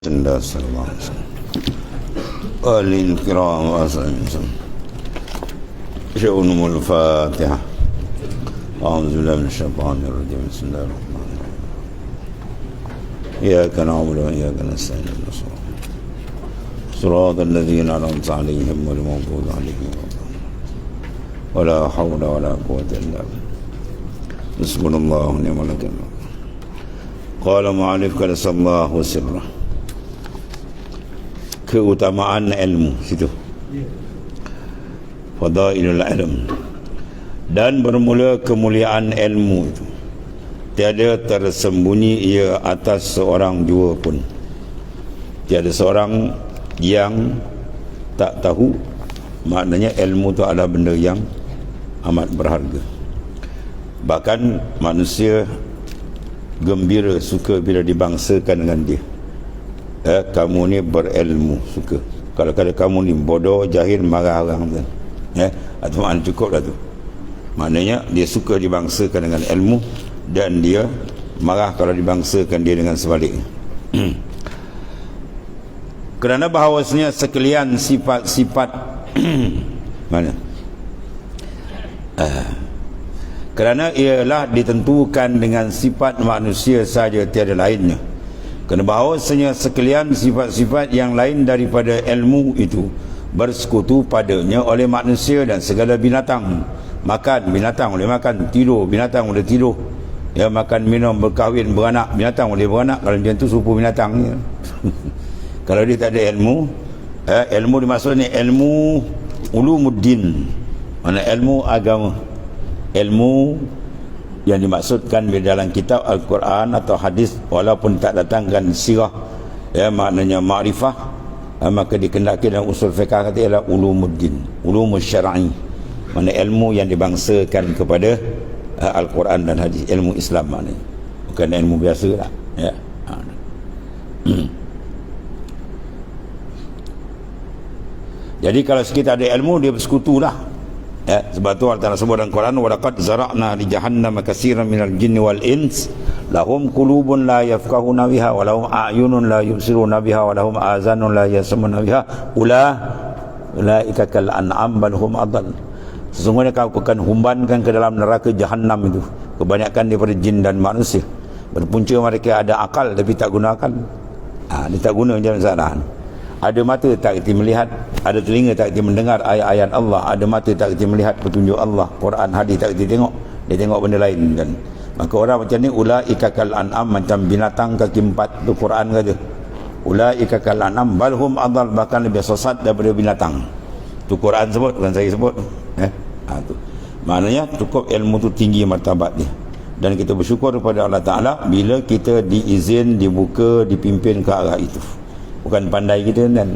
الله صلى الله عليه وسلم آله الكرام وأصحابه شؤونهم الفاتحة. أعوذ بالله من الشيطان الرجيم. بسم الله الرحمن الرحيم. إياك نعبد وإياك نستعين اهدنا صراط الذين أنعمت عليهم غير المغضوب عليهم ولا حول ولا قوة إلا بالله. حسبنا الله ونعم الوكيل. قال مؤلف قدس الله سره. Keutamaan ilmu situ. Fadailul ilm. Dan bermula kemuliaan ilmu itu, tiada tersembunyi ia atas seorang jua pun. Tiada seorang yang tak tahu. Maknanya ilmu itu adalah benda yang amat berharga. Bahkan manusia gembira, suka bila dibangsakan dengan dia. Kamu ni berilmu, suka. Kalau kamu ni bodoh, jahil, marah orang tu. Atau makna cukup lah tu. Maknanya dia suka dibangsakan dengan ilmu, dan dia marah kalau dibangsakan dia dengan sebaliknya. Kerana bahawasanya sekalian sifat-sifat mana? Kerana ialah ditentukan dengan sifat manusia saja, tiada lainnya. Kerana bahawasanya sekalian sifat-sifat yang lain daripada ilmu itu bersekutu padanya oleh manusia dan segala binatang. Makan, binatang boleh makan. Tidur, binatang boleh tidur. Ya, makan, minum, berkahwin, beranak, binatang boleh beranak. Kalau macam tu serupa binatang ya. Kalau dia tak ada ilmu, ilmu dimaksudnya ilmu ulumuddin, mana ilmu agama. Ilmu yang dimaksudkan di dalam kitab Al-Quran atau hadis, walaupun tak datangkan sirah, ya, maknanya ma'rifah, maka dikendaki dalam usul fiqh kata ialah ulumuddin, ulumus syar'i, mana ilmu yang dibangsakan kepada Al-Quran dan hadis, ilmu Islam maknanya, bukan ilmu biasa lah, ya. Jadi kalau kita ada ilmu, dia bersekutu lah. Ya, sebab tu Allah Ta'ala sebut dalam Quran, wa laqad zara'na li jahannama katsiran minal jinni wal ins lahum qulubun la yafqahuna biha wa lahum a'yunun la yubsiruna biha wa lahum azanun la yasma'una biha ulaika kal an'am bal hum adall. Sesungguhnya kau akan humbankan ke dalam neraka Jahannam itu kebanyakan daripada jin dan manusia. Berpunca mereka ada akal tapi tak gunakan. Dia tak guna jalan salah. Ada mata tak kerti melihat, ada telinga tak kerti mendengar ayat-ayat Allah, ada mata tak kerti melihat petunjuk Allah, Quran, hadis tak kerti tengok, dia tengok benda lain kan. Maka orang macam ni ulaika kal an'am, macam binatang kaki empat tu Quran kata. Ulaika kal an'am bal hum adall, bahkan lebih sesat daripada binatang. Tu Quran sebut, bukan saya sebut. Tu. Maknanya cukup ilmu tu tinggi martabat dia. Dan kita bersyukur kepada Allah Ta'ala bila kita diizin, dibuka, dipimpin ke arah itu. Bukan pandai kita kan.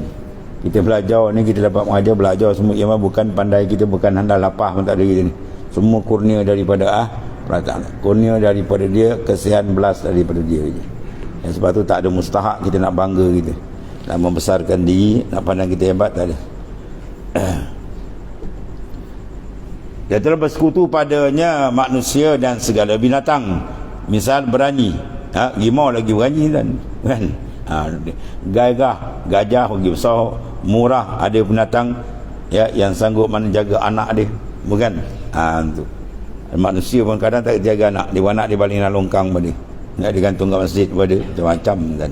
Kita belajar ni, kita dapat mengajar, belajar semua iman, bukan pandai kita, bukan handal lapah pun tak ada kita ni. Semua kurnia daripada Allah Ta'ala. Kurnia daripada dia, kesian belas daripada dia je. Dan sebab tu tak ada mustahak kita nak bangga kita, nak membesarkan diri, nak pandang kita hebat, tak ada. Dia telah bersekutu padanya manusia dan segala binatang. Misal berani, rimau lagi berani kan. Gajah lagi besar, murah, ada binatang ya yang sanggup menjaga anak dia, bukan? Tu. Manusia pun kadang tak jaga anak dia, anak dia baling dalam longkang pada dia, nak digantung kat masjid pada macam-macam kan.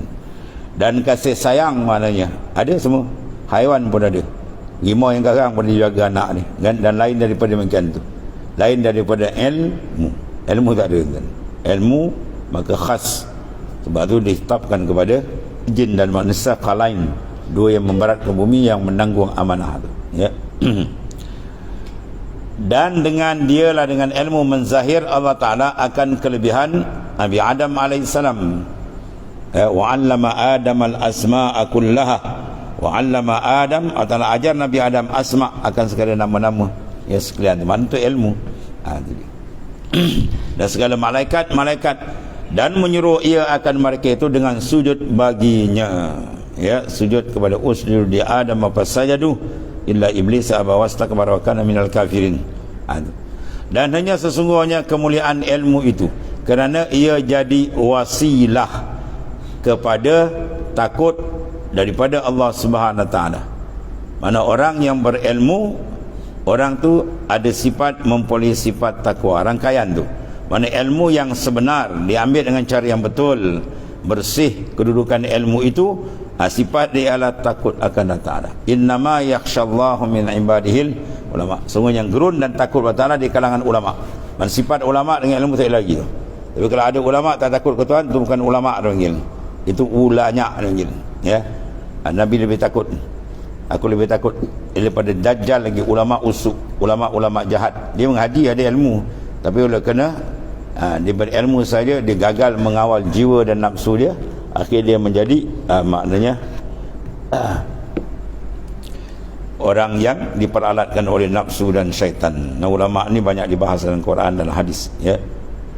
Dan kasih sayang maknanya ada semua. Haiwan pun ada. Rimau yang garang pun dia jaga anak dia kan? Dan lain daripada macam tu, lain daripada ilmu tak ada kan? Ilmu maka khas. Sebab tu ditetapkan kepada jin dan manusia lain, dua yang memberat ke bumi, yang menanggung amanah tu, ya. Dan dengan dialah, dengan ilmu menzahir Allah Ta'ala akan kelebihan Nabi Adam alaihissalam. Wa 'allama Adam al-asma'a kullaha. Wa 'allama Adam, Allah Ta'ala ajar Nabi Adam asma', akan segala nama-nama ya sekalian. Mana tu ilmu. Dan segala malaikat dan menyuruh ia akan mereka itu dengan sujud baginya, ya, sujud kepada usjud di Adam apa sajadu illa iblis aba wastakbara wa kana minal kafirin. Dan hanya sesungguhnya kemuliaan ilmu itu kerana ia jadi wasilah kepada takut daripada Allah Subhanahu Wa Taala. Mana orang yang berilmu, orang tu ada sifat mempunyai sifat takwa, rangkaian tu. Mana ilmu yang sebenar diambil dengan cara yang betul, bersih kedudukan ilmu itu, sifat dia adalah takut akan Allah Ta'ala. Innama yakhshallahu min ibadihil ulama. Sungguh yang gerun dan takut Allah Ta'ala di kalangan ulama. Man sifat ulama dengan ilmu tak lagi tu. Tapi kalau ada ulama tak takut ke Tuhan, itu bukan ulama tu panggil. Itu ulanya panggil. Ya. Nabi lebih takut. Aku lebih takut daripada Dajjal lagi, ulama usuk, ulama-ulama jahat. Dia menghaji ada ilmu, tapi oleh kerana dia berilmu saja, dia gagal mengawal jiwa dan nafsu dia, akhirnya dia menjadi maknanya orang yang diperalatkan oleh nafsu dan syaitan. Nah, ulama ni banyak dibahas dalam Quran dan hadis, ya.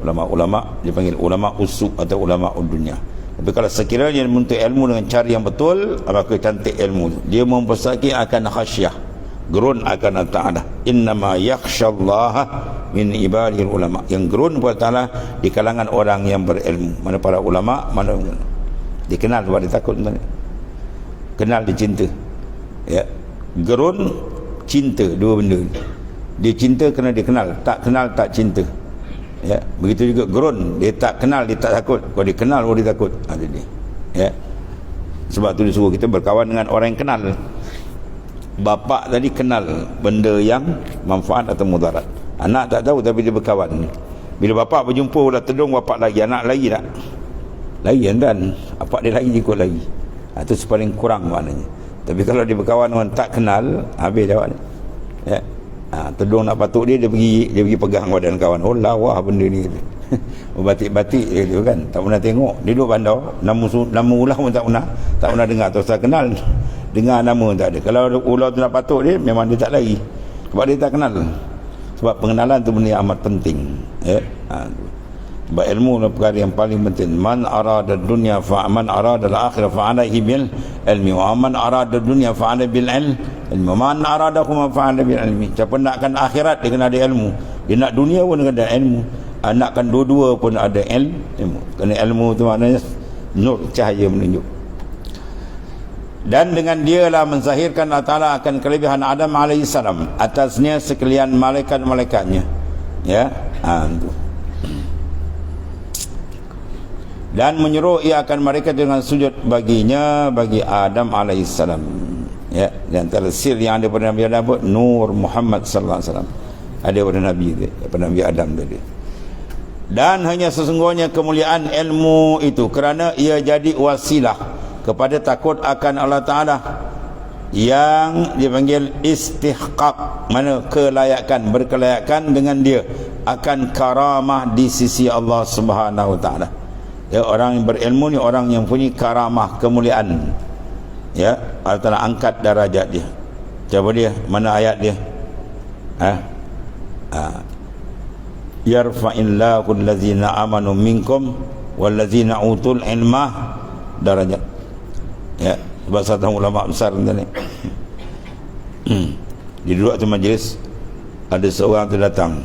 Ulama-ulama dipanggil ulama usuk atau ulama dunia. Tapi kalau sekiranya dia menuntut ilmu dengan cara yang betul, maka cantik ilmu dia membesarkan akan khasyah, gerun akan Allah Ta'ala. Innama yakhshallaha min ibadil ulama. Yang gerun kepada Ta'ala di kalangan orang yang berilmu. Mana para ulama, mana dikenal sebab dia takut, kenal dia cinta, ya. Gerun cinta, dua benda. Dia cinta kerana dia kenal, tak kenal tak cinta, ya. Begitu juga gerun, dia tak kenal dia tak takut, kalau dia kenal baru dia takut. Ada dia, ya. Sebab tu dia suruh kita berkawan dengan orang yang kenal. Bapa tadi kenal benda yang manfaat atau mudarat, anak tak tahu tapi dia berkawan. Bila bapa berjumpa dah tedung, bapa lagi, anak lagi tak lagi, dan apa dia lagi ikut lagi. Itu paling kurang maknanya. Tapi kalau dia berkawan dengan tak kenal, habis jawab ni, ya. Tedung nak patuk dia pergi pegang badan kawan. Oh lawa benda ni. Batik-batik gitu kan, tak pernah tengok. Dia duduk bandar, nama ular pun tak pernah dengar, atau saya kenal, dengar nama pun tak ada. Kalau ular tu nak patuk dia, memang dia tak lari, sebab dia tak kenal. Sebab pengenalan tu benda yang amat penting, ya. Sebab ilmu adalah perkara yang paling penting. Man arada dunya man arada al-akhirah fa'alaihi bil ilmi, wa man arada dunya fa'alaihi bil ilmi, man arada kuma fa'alaihi bil ilmi. Siapa nakkan akhirat dia kena ada ilmu, dia nak dunia pun kena ada ilmu, nakkan dua-dua pun ada ilmu. Kerana ilmu tu maknanya nur, cahaya menunjuk. Dan dengan dialah menzahirkan Allah Ta'ala akan kelebihan Adam AS, atasnya sekalian malaikat-malaikatnya, ya. Dan menyuruh ia akan mereka dengan sujud baginya, bagi Adam AS, ya. Di antara sir yang ada pada Nabi Adam, Nur Muhammad sallallahu alaihi wasallam ada pada Nabi itu, pada Nabi Adam tadi. Dan hanya sesungguhnya kemuliaan ilmu itu kerana ia jadi wasilah kepada takut akan Allah Ta'ala, yang dipanggil istihqaq, mana kelayakan, berkelayakan dengan dia akan karamah di sisi Allah Subhanahu Wa Ta'ala. Ya, orang yang berilmu ni orang yang punya karamah, kemuliaan, ya. Allah Ta'ala angkat darajat dia. Coba dia, mana ayat dia? Yarfa'illahu allazina amanu minkum wallazina utul ilma darajat, ya. Sebab satu ulama besar ni di duduk tu majlis, ada seorang tu datang,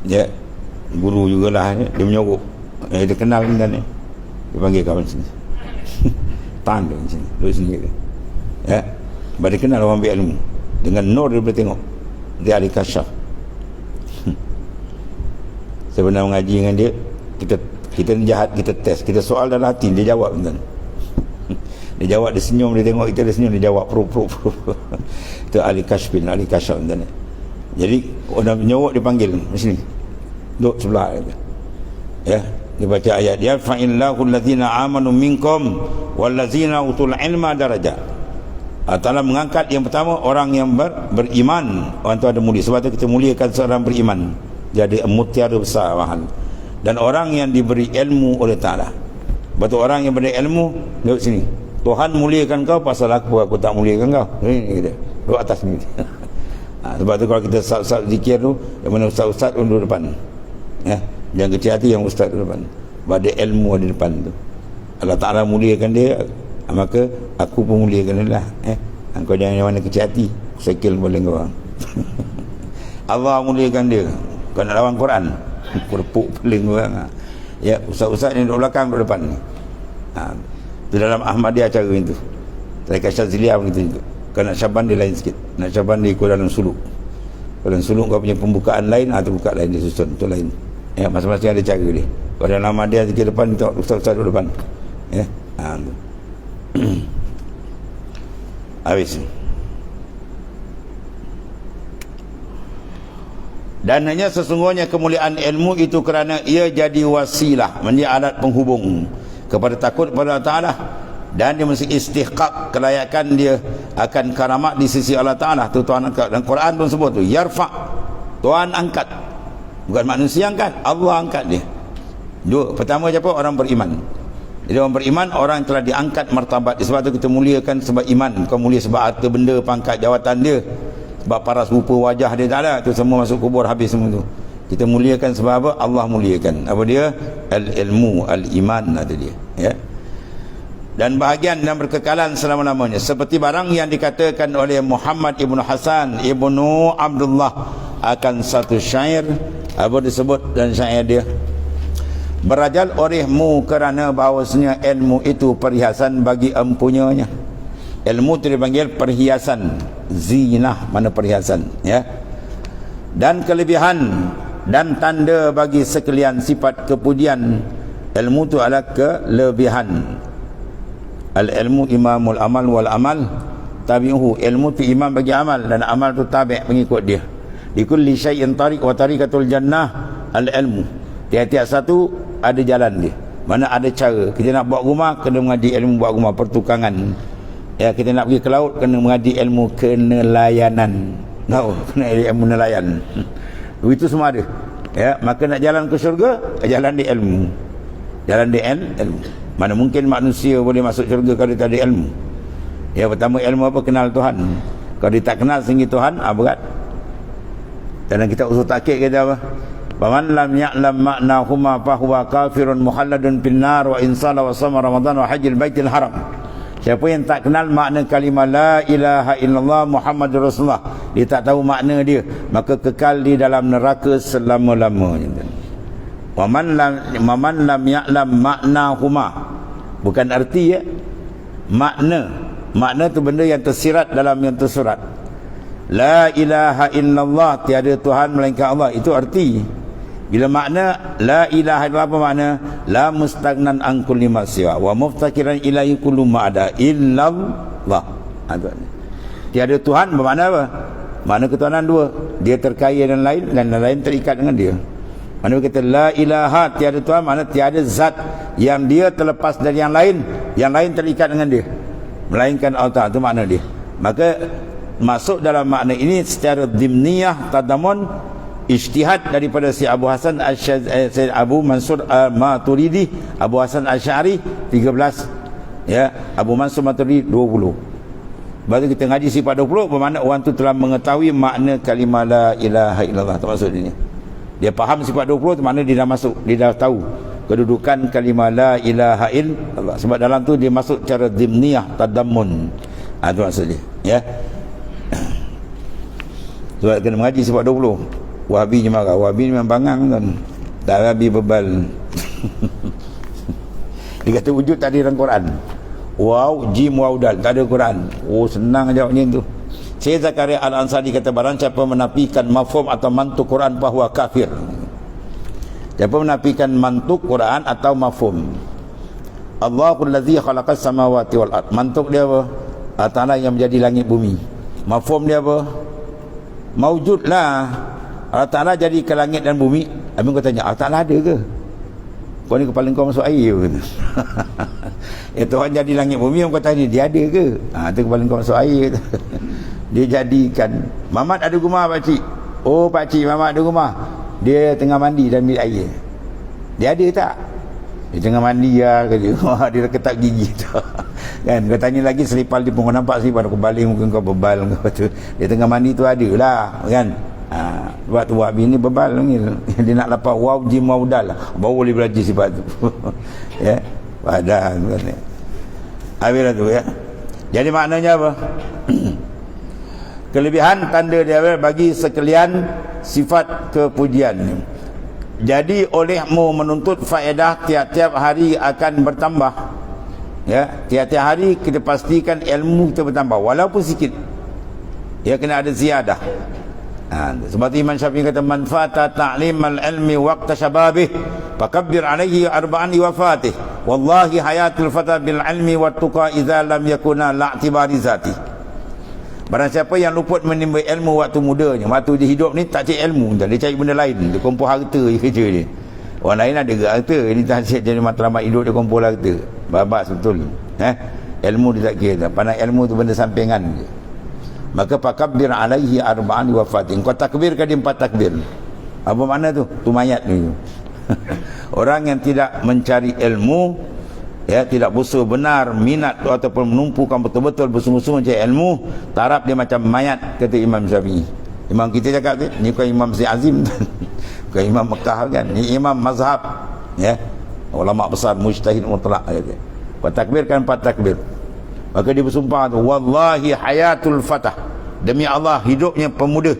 ya, guru jugalah, ya. Dia menyuruh, dia kenal ni, dia panggil kawan sini. Tahan dia sini, duduk sini dia, ya. Sebab dia kenal orang ambil ilmu, dengan nur dia boleh tengok dia ada kasyaf. Saya pernah mengaji dengan dia, kita ni jahat, kita test, kita soal dalam hati, dia jawab tuan. Dia jawab, dia senyum, dia tengok kita, dia senyum, dia jawab pro. Itu ahli kasyfin, ahli kasyaf tuan. Jadi orang penyawak dipanggil sini, duduk sebelah dia, ya. Dia baca ayat dia, fa'illahu allazina amanu minkum wallazina utul ilma darajat. Allah Ta'ala mengangkat yang pertama orang yang beriman, orang tu ada mulia. Sebab tu kita muliakan seorang beriman, dia ada mutiara besar mahal. Dan orang yang diberi ilmu oleh Ta'ala. Betul, orang yang beri ilmu duduk sini, Tuhan muliakan kau pasal aku tak muliakan kau. Ini dia duduk atas ni. Sebab tu kalau kita ustaz-ustaz zikir tu, yang mana ustaz-ustaz pun duduk depan, ya. Jangan kecil hati yang ustaz duduk depan, sebab ada ilmu di depan tu. Allah Ta'ala muliakan dia, maka aku pun muliakan dia lah, Kau jangan yang mana kecil hati, sekil boleh kau. Allah muliakan dia, kau nak lawan Quran, berpuk peling orang, ya. Ustaz-ustaz yang duduk belakang, duduk depan ni, Itu dalam Ahmadiyah cara itu. Tarekat Syaziliyah begitu juga. Kalau nak Syaban dia lain sikit. Nak Syaban dia ikut dalam suluk. Kalau dalam suluk kau punya pembukaan lain atau buka lain dia susun tu lain. Ya, masing-masing ada cara dia. Kalau dalam Ahmadiyah sikit depan tengok ustaz-ustaz duduk depan. Ya. Tu. Habis. Dan hanya sesungguhnya kemuliaan ilmu itu kerana ia jadi wasilah, menjadi alat penghubung kepada takut kepada Allah Ta'ala, dan dia mesti istihqaq kelayakan dia akan karamat di sisi Allah Ta'ala. Tu Tuhan angkat, dan Quran pun sebut tu yarfa', Tuhan angkat, bukan manusia angkat, Allah angkat dia. Dua, pertama siapa? Orang beriman. Jadi orang beriman, orang yang telah diangkat martabat. Sebab tu kita muliakan sebab iman, bukan mulia sebab harta benda, pangkat, jawatan dia, sebab paras rupa wajah dia tak ada. Tu semua masuk kubur habis semua tu. Kita muliakan sebab apa? Allah muliakan. Apa dia? Al-ilmu, al-iman ada dia. Ya. Dan bahagian dan berkekalan selama-lamanya. Seperti barang yang dikatakan oleh Muhammad Ibn Hasan Ibn Abdullah akan satu syair. Apa disebut dan syair dia? Berajal olehmu kerana bahawasanya ilmu itu perhiasan bagi empunyanya. Ilmu itu dipanggil perhiasan, zinah, mana perhiasan, ya. Dan kelebihan dan tanda bagi sekalian sifat kepujian. Ilmu itu adalah kelebihan. Al-ilmu imamul amal wal amal tabi'uhu. Ilmu itu imam bagi amal dan amal itu tabi' mengikut dia. Di kulli syai'in tariq wa tariqatul jannah al-ilmu. Tiap-tiap satu ada jalan dia. Mana ada cara. Kita nak buat rumah, kena mengaji ilmu buat rumah, pertukangan. Ya, kita nak pergi ke laut, kena mengaji ilmu kenelayanan. Tahu, kena ilmu nelayan. Itu semua ada. Ya, maka nak jalan ke syurga, jalan di ilmu. Jalan di ilmu. Mana mungkin manusia boleh masuk syurga kalau dia tak ada ilmu. Ya, pertama ilmu apa? Kenal Tuhan. Kalau dia tak kenal sehingga Tuhan, berat. Dan kita usul takkik kata apa? Faman lam ya'lam ma'nahuma fahuwa kafirun muhalladun finnar wa insala wa sama Ramadan wa hajjil baitil haram. Siapa yang tak kenal makna kalimah la ilaha illallah Muhammadur Rasulullah, dia tak tahu makna dia, maka kekal di dalam neraka selama-lamanya. Waman lam ya'lam ma'nahuma, bukan arti, ya, makna tu benda yang tersirat dalam yang tersurat. La ilaha illallah, tiada Tuhan melainkan Allah, itu arti. Bila makna la ilaha illallah, apa makna? La mustagnan an kulli ma siwa wa muftakiran ilaihi kullu ma ada illallah. Tiada Tuhan bermakna apa? Makna ketuhanan dua. Dia terkaya dan lain, dan lain terikat dengan dia. Mana kata la ilaha, tiada Tuhan, makna tiada zat yang dia terlepas dari yang lain terikat dengan dia, melainkan Allah Ta'ala. Itu makna dia. Maka masuk dalam makna ini secara dimniyah tadamun ijtihad daripada si Abu Hasan Abu Mansur Maturidi, Abu Hasan Asy'ari 13, ya, Abu Mansur Maturidi 20. Baru kita ngaji sifat 20, bermakna orang tu telah mengetahui makna kalimah la ilaha illallah. Tu maksud dia. Dia faham sifat 20 tu, makna dia dah masuk, dia dah tahu kedudukan kalimah la ilaha illallah. Sebab dalam tu dia masuk cara dimniyah tadammun. Itu maksud dia, ya. Sebab kena mengaji sifat 20. Wahabi ni marah. Wahabi ni memang bangang kan. Tak Wahabi bebal. Dia kata wujud tak ada dalam Quran. Wow, jim, wow, dal. Tak ada Quran. Oh, senang jawabnya tu. Syekh Zakaria Al-Ansari kata barang siapa menafikan mafhum atau mantuk Quran bahawa kafir. Siapa menafikan mantuk Quran atau mafhum. Allahul ladzi khalaqas samawati wal ard. Mantuk dia apa? Allah Ta'ala yang menjadi langit bumi. Mafhum dia apa? Maujudlah. Allah Ta'ala jadi ke langit dan bumi. Habis kau tanya, Allah Ta'ala ada ke? Kau ni kepala kau masuk air ke? Ya, Tuhan jadi langit bumi, kau tanya dia ada ke? Tu kepala kau masuk air. Dia jadikan. Mamat ada rumah pakcik. Oh pakcik, Mamat ada rumah. Dia tengah mandi dan ambil air. Dia ada tak? Dia tengah mandi lah. Dia ketap gigi tu. Kan, kau tanya lagi selipal dia pun, kau nampak selipal, kau baling mungkin kau bebal kau tu. Dia tengah mandi tu ada lah, kan? Buat tu Wahabi ni bebal ni. Dia nak lapar waw jim waw dal, baru boleh belajar sifat tu. Ya, padahal kan. Habis tu, ya. Jadi maknanya apa? Kelebihan tanda dia bagi sekalian sifat kepujian. Jadi olehmu menuntut faedah tiap-tiap hari akan bertambah. Ya, tiap-tiap hari kita pastikan ilmu kita bertambah walaupun sikit. Ya, kena ada ziyadah. Seperti Imam Syafi'i kata, man fata ta'limal ilmi waqta syababih fakabbir alaihi arba'an wafatih. Wallahi hayatul fata bil ilmi wat tuqa idza lam yakuna la'tibari zati. Barang siapa yang luput menimba ilmu waktu mudanya, waktu dia hidup ni tak cari ilmu, dia cari benda lain, dia kumpul harta je kerja dia. Orang lain ada ke harta, ini tak siap jadi matlamat hidup, dia kumpul harta. Babak betul. Ilmu dia tak kira. Pandang ilmu tu benda sampingan je. Maka fakabbir alaihi arba'an wafatin. Kau takbirkan dia 4 takbir. Apa makna tu? Tu mayat tu. Orang yang tidak mencari ilmu, ya, tidak berusaha benar minat ataupun menumpukan betul-betul bersungguh-sungguh mencari ilmu, taraf dia macam mayat, kata Imam Syafi'i. Imam kita cakap ni bukan Imam Syekh Azim, bukan Imam Mekah kan, ni Imam mazhab, ya, ulama besar mujtahid mutlak. Kau takbirkan 4 takbir. Maka dia bersumpah tu, wallahi hayatul fatah, demi Allah hidupnya pemuda,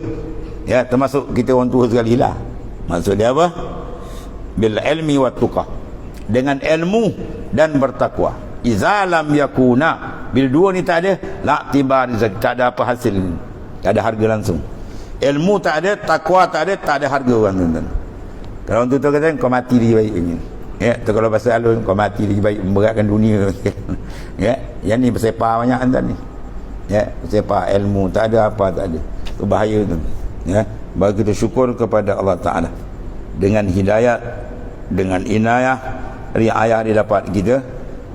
ya, termasuk kita orang tua sekali lah. Maksud dia apa? Bil ilmi wat tuqa, dengan ilmu dan bertakwa. Iza lam yakuna, bil dua ni tak ada, la tibar, tak ada apa hasil, tak ada harga langsung. Ilmu tak ada, takwa tak ada harga orang tuan-tuan. Kalau orang tu kata kau mati lagi baik ini. Ya, tu kalau bahasa alun kau mati lagi baik memberatkan dunia. Ya, yang ni bersepah banyak kan ni. Ya, bersepah ilmu tak ada apa tak ada. Tu bahaya tu. Ya, bagi kita syukur kepada Allah Taala dengan hidayat, dengan inayah, riayah dia dapat kita,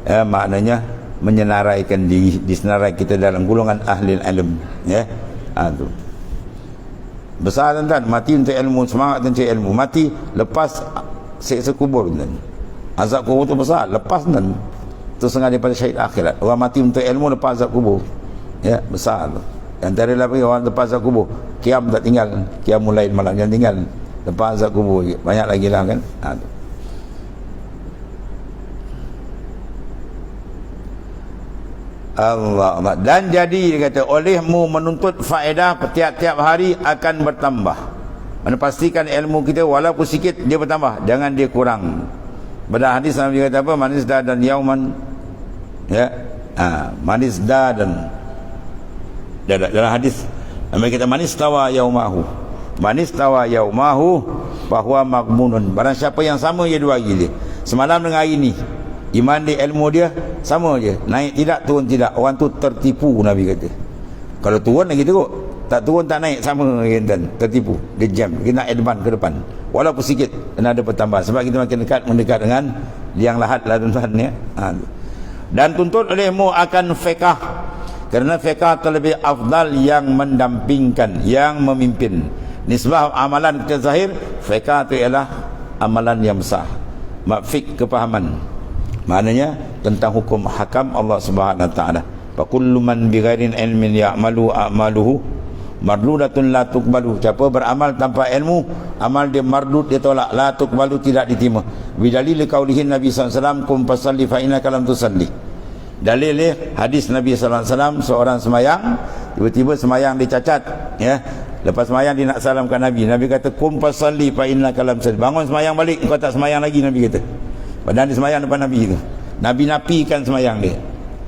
ya, maknanya menyenaraikan diri, disenarai kita dalam golongan ahli ilm, ya. Tu besar tuan-tuan, mati untuk ilmu, semangat untuk ilmu, mati lepas seksa kubur tuan. Azab kubur tu besar, lepas tuan, tu setengah daripada syahid akhirat. Orang mati untuk ilmu lepas azab kubur, ya, besar tu. Antara lagi orang lepas azab kubur, kiam tak tinggal, kiam mulai malam jangan tinggal, lepas azab kubur banyak lagi lah kan. Tu. Allah. Dan jadi dia kata, olehmu menuntut faedah tiap-tiap hari akan bertambah. Mana pastikan ilmu kita walaupun sikit dia bertambah, jangan dia kurang. Pada hadis Nabi kata apa? Manis dan yauman, ya, manis dan dalam hadis Nabi kata manis tawa yaumahu, manis tawa yaumahu bahwa maghmunun. Barang siapa yang sama je 2 hari dia, semalam dengan hari ni, iman dia, ilmu dia sama je, naik tidak, turun tidak. Orang tu tertipu, Nabi kata. Kalau turun lagi teruk, tak turun tak naik, sama kan, tertipu. Dia jam, kita nak advance ke depan walaupun sikit, kena ada pertambahan. Sebab kita makin dekat, mendekat dengan liang lahat lah tuan-tuan, ya. Dan tuntut olehmu akan fiqh, kerana fiqh terlebih afdal, yang mendampingkan, yang memimpin. Nisbah amalan kita zahir, fiqh itu ialah amalan yang besar, fiqh kepahaman, maknanya tentang hukum hakam Allah Subhanahu wa taala. Fa kullu man bighairin ilmin ya'malu a'maluhu mardudatun la tuqbalu. Siapa beramal tanpa ilmu, amal dia mardud, dia tolak, la tuqbalu, tidak diterima. Bidalil qaulihi Nabi sallallahu alaihi wasallam, kum fasalli fa innaka lam tusalli. Dalil hadis Nabi sallallahu alaihi wasallam, seorang semayang, tiba-tiba semayang dia cacat, ya. Lepas semayang dia nak salamkan Nabi. Nabi kata, kum fasalli fa innaka lam tusalli. Bangun semayang balik, kau tak semayang lagi, Nabi kata. Padahal dia semayang depan Nabi itu. Nabi nafikan semayang dia.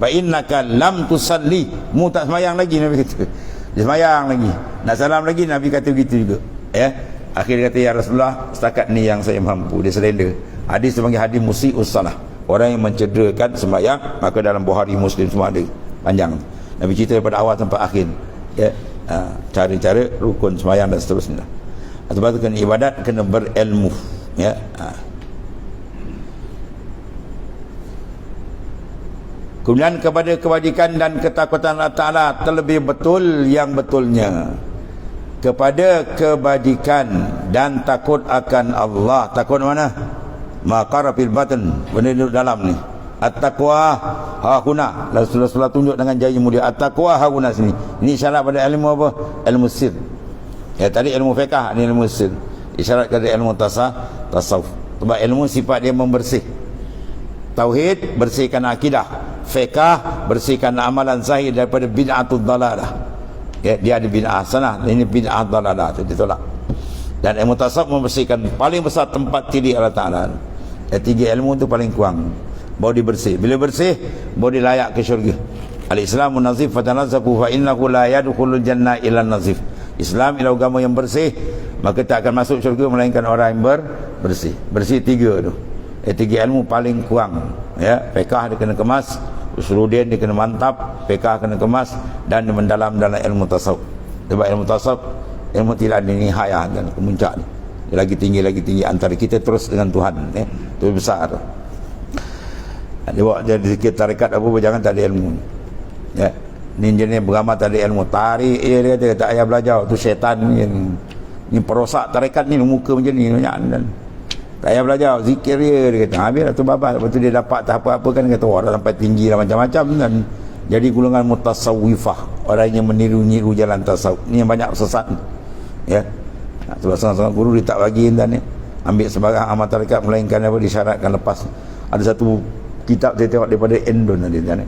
Fa innaka lam tusalli, mu tak semayang lagi, Nabi kata. Dia semayang lagi, nak salam lagi, Nabi kata begitu juga, ya. Akhirnya kata, ya Rasulullah, setakat ni yang saya mampu. Dia surrender. Hadis dipanggil hadis musii'us salah, orang yang mencederakan semayang. Maka dalam Bukhari, Muslim semua ada, panjang. Nabi cerita daripada awal sampai akhir, ya, cara-cara rukun semayang dan seterusnya. Sebab itu kena ibadat, kena berilmu, ya. Kemudian kepada kebajikan dan ketakutan Allah Ta'ala, terlebih betul yang betulnya. Kepada kebajikan dan takut akan Allah. Takut mana? Maqara fil batin, benda duduk dalam ni. At-taqwa hahuna. Rasulullah tunjuk dengan jari mulia, at-taqwa hahuna sini. Ini isyarat pada ilmu apa? Ilmu sir. Ya, tadi ilmu fiqh, ini ilmu sir. Isyarat kepada ilmu tasawuf. Sebab ilmu sifat dia membersih. Tauhid, bersihkan akidah. Fiqh, bersihkan amalan zahir daripada bid'atul dalalah. Ya, dia ada bid'ah hasanah, ini bid'ah dalalah, itu ditolak. Dan ilmu tasawuf membersihkan, paling besar tempat tilik Allah Ta'ala. Ya, 3 ilmu itu paling kurang. baru dia bersih. Bila bersih, baru dia layak ke syurga. Al-Islamu nazif fatanazzafu fa innahu la yadkhulul jannah illa nazif. Islam ialah agama yang bersih, maka tak akan masuk syurga melainkan orang yang bersih. Bersih tiga tu. Tiga ilmu paling kurang. Ya, fiqh dia kena kemas, usuluddin dia kena mantap, fiqh kena kemas, dan dia mendalam dalam ilmu tasawuf. Sebab ilmu tasawuf ilmu tidak ada nihayah dan kemuncak ni. Dia lagi tinggi antara kita terus dengan Tuhan, itu besar. Dia bawa jadi zikir tarekat apa pun jangan tak ada ilmu. Ya, ni jenis beramal tak ada ilmu. Tarik dia kata tak payah belajar, tu syaitan ni perosak tarekat ni, muka macam ni banyak dan tak payah belajar, zikir dia kata. Habis tu babal. Lepas tu dia dapat tak apa-apa kan, kata orang sampai tinggi lah macam-macam dan jadi golongan mutasawwifah, orang yang meniru-niru jalan tasawuf. Ni yang banyak sesat. Ya. Sebab seorang-seorang guru dia tak bagi dan ambil sebarang amal tarekat melainkan apa disyaratkan lepas. Ada satu kitab saya tengok daripada Indon tadi kan.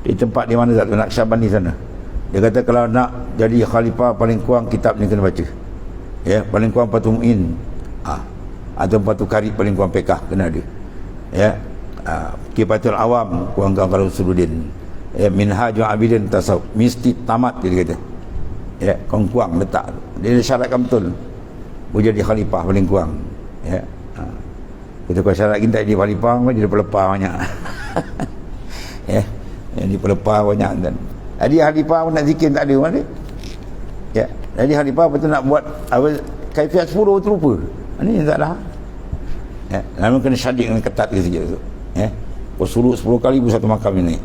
Di tempat di mana Datuk Naqsyabandi sana. Dia kata kalau nak jadi khalifah paling kurang kitab ni kena baca. Ya, paling kurang Fathul Mu'in. Atau Fathul Qarib paling kurang fiqh kena ada. Ya. Kifatul Awam kurang kalau Usuluddin. Ya, Minhajul Abidin tasawuf mesti tamat dia kata. Ya, kurang letak. Dia syaratkan betul. Boleh jadi khalifah paling kurang. Ya. Kita kalau syarat kita jadi khalifah, dia pelepah banyak. Ya. Jadi pelepah banyak dan jadi khalifah pun nak zikir tak ada mana. Ya. Jadi khalifah betul nak buat apa kaifiat 10 terlupa. Ini tak ada. Ya, lalu kena syadik dengan ketat ke sikit tu. Ya. Usul 10 kali pun satu makam ini.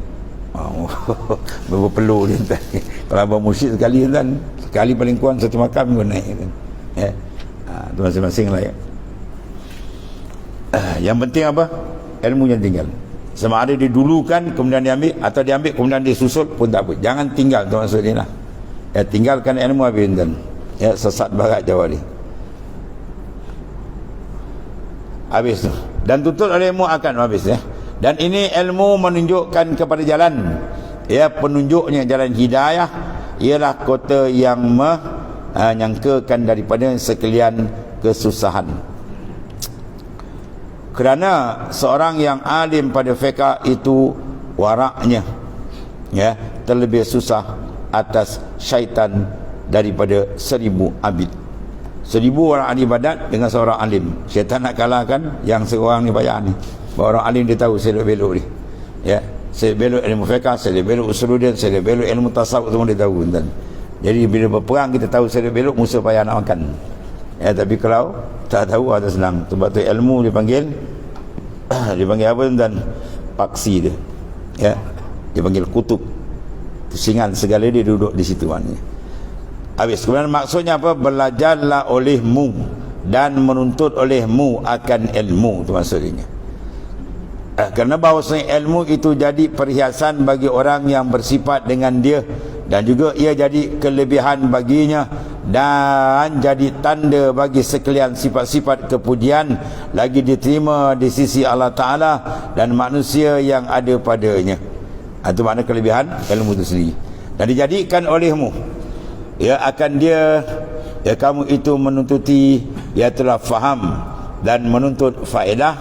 Berapa perlu dia tak. Kalau abang mursyid sekali kan, sekali paling kurang satu makam pun naik kan. Ya. Tu masing-masing lah ya. Yang penting apa? Ilmu yang tinggal. Sama ada didulukan kemudian diambil, atau diambil kemudian disusul pun tak apa. Jangan tinggal, tu maksud dia lah. Ya, tinggalkan ilmu habis dan ya, sesat barat Jawa ni. Habis tu. Dan tuntut oleh ilmu akan habis ya. Dan ini ilmu menunjukkan kepada jalan. Ya, penunjuknya jalan hidayah ialah kota yang menyangkakan daripada sekalian kesusahan. Kerana seorang yang alim pada fiqh itu waraknya ya terlebih susah atas syaitan daripada 1000 abid. 1000 orang ahli ibadat dengan seorang alim. Syaitan nak kalahkan yang seorang ni banyak ni. Orang alim dia tahu selok-belok ni. Ya, selok-belok ilmu fiqh, selok-belok usuluddin, selok-belok ilmu tasawuf semua dia tahu dan. Jadi bila berperang kita tahu selok-belok musuh payah nak makan. Ya, tapi kalau tak tahu ada senang. Sebab tu ilmu dipanggil apa dan paksi dia. Ya, dipanggil kutub. Pusingan segala dia duduk di situ ni. Habis kemudian maksudnya apa? Belajarlah olehmu dan menuntut olehmu akan ilmu, tu maksudnya. Kerana bahawasanya ilmu itu jadi perhiasan bagi orang yang bersifat dengan dia, dan juga ia jadi kelebihan baginya dan jadi tanda bagi sekalian sifat-sifat kepujian lagi diterima di sisi Allah Ta'ala dan manusia yang ada padanya. Itu makna kelebihan ilmu itu sendiri. Dan dijadikan olehmu ya akan dia ya kamu itu menuntuti ya telah faham dan menuntut faedah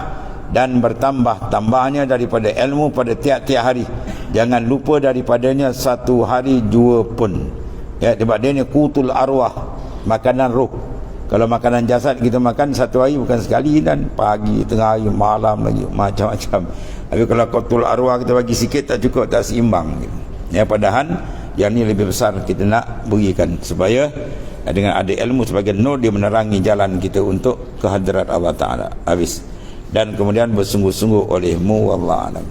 dan bertambah-tambahnya daripada ilmu pada tiap-tiap hari. Jangan lupa daripadanya satu hari jua pun. Ya, sebab dia ni qutul arwah, makanan roh. Kalau makanan jasad kita makan satu hari bukan sekali, dan pagi, tengah hari, malam lagi, macam-macam. Tapi kalau qutul arwah kita bagi sikit tak cukup, tak seimbang gitu. Ya, padahal yang ni lebih besar kita nak berikan supaya dengan ada ilmu sebagai nur dia menerangi jalan kita untuk kehadrat Allah Ta'ala. Habis. Dan kemudian bersungguh-sungguh olehmu, wallahu a'lam.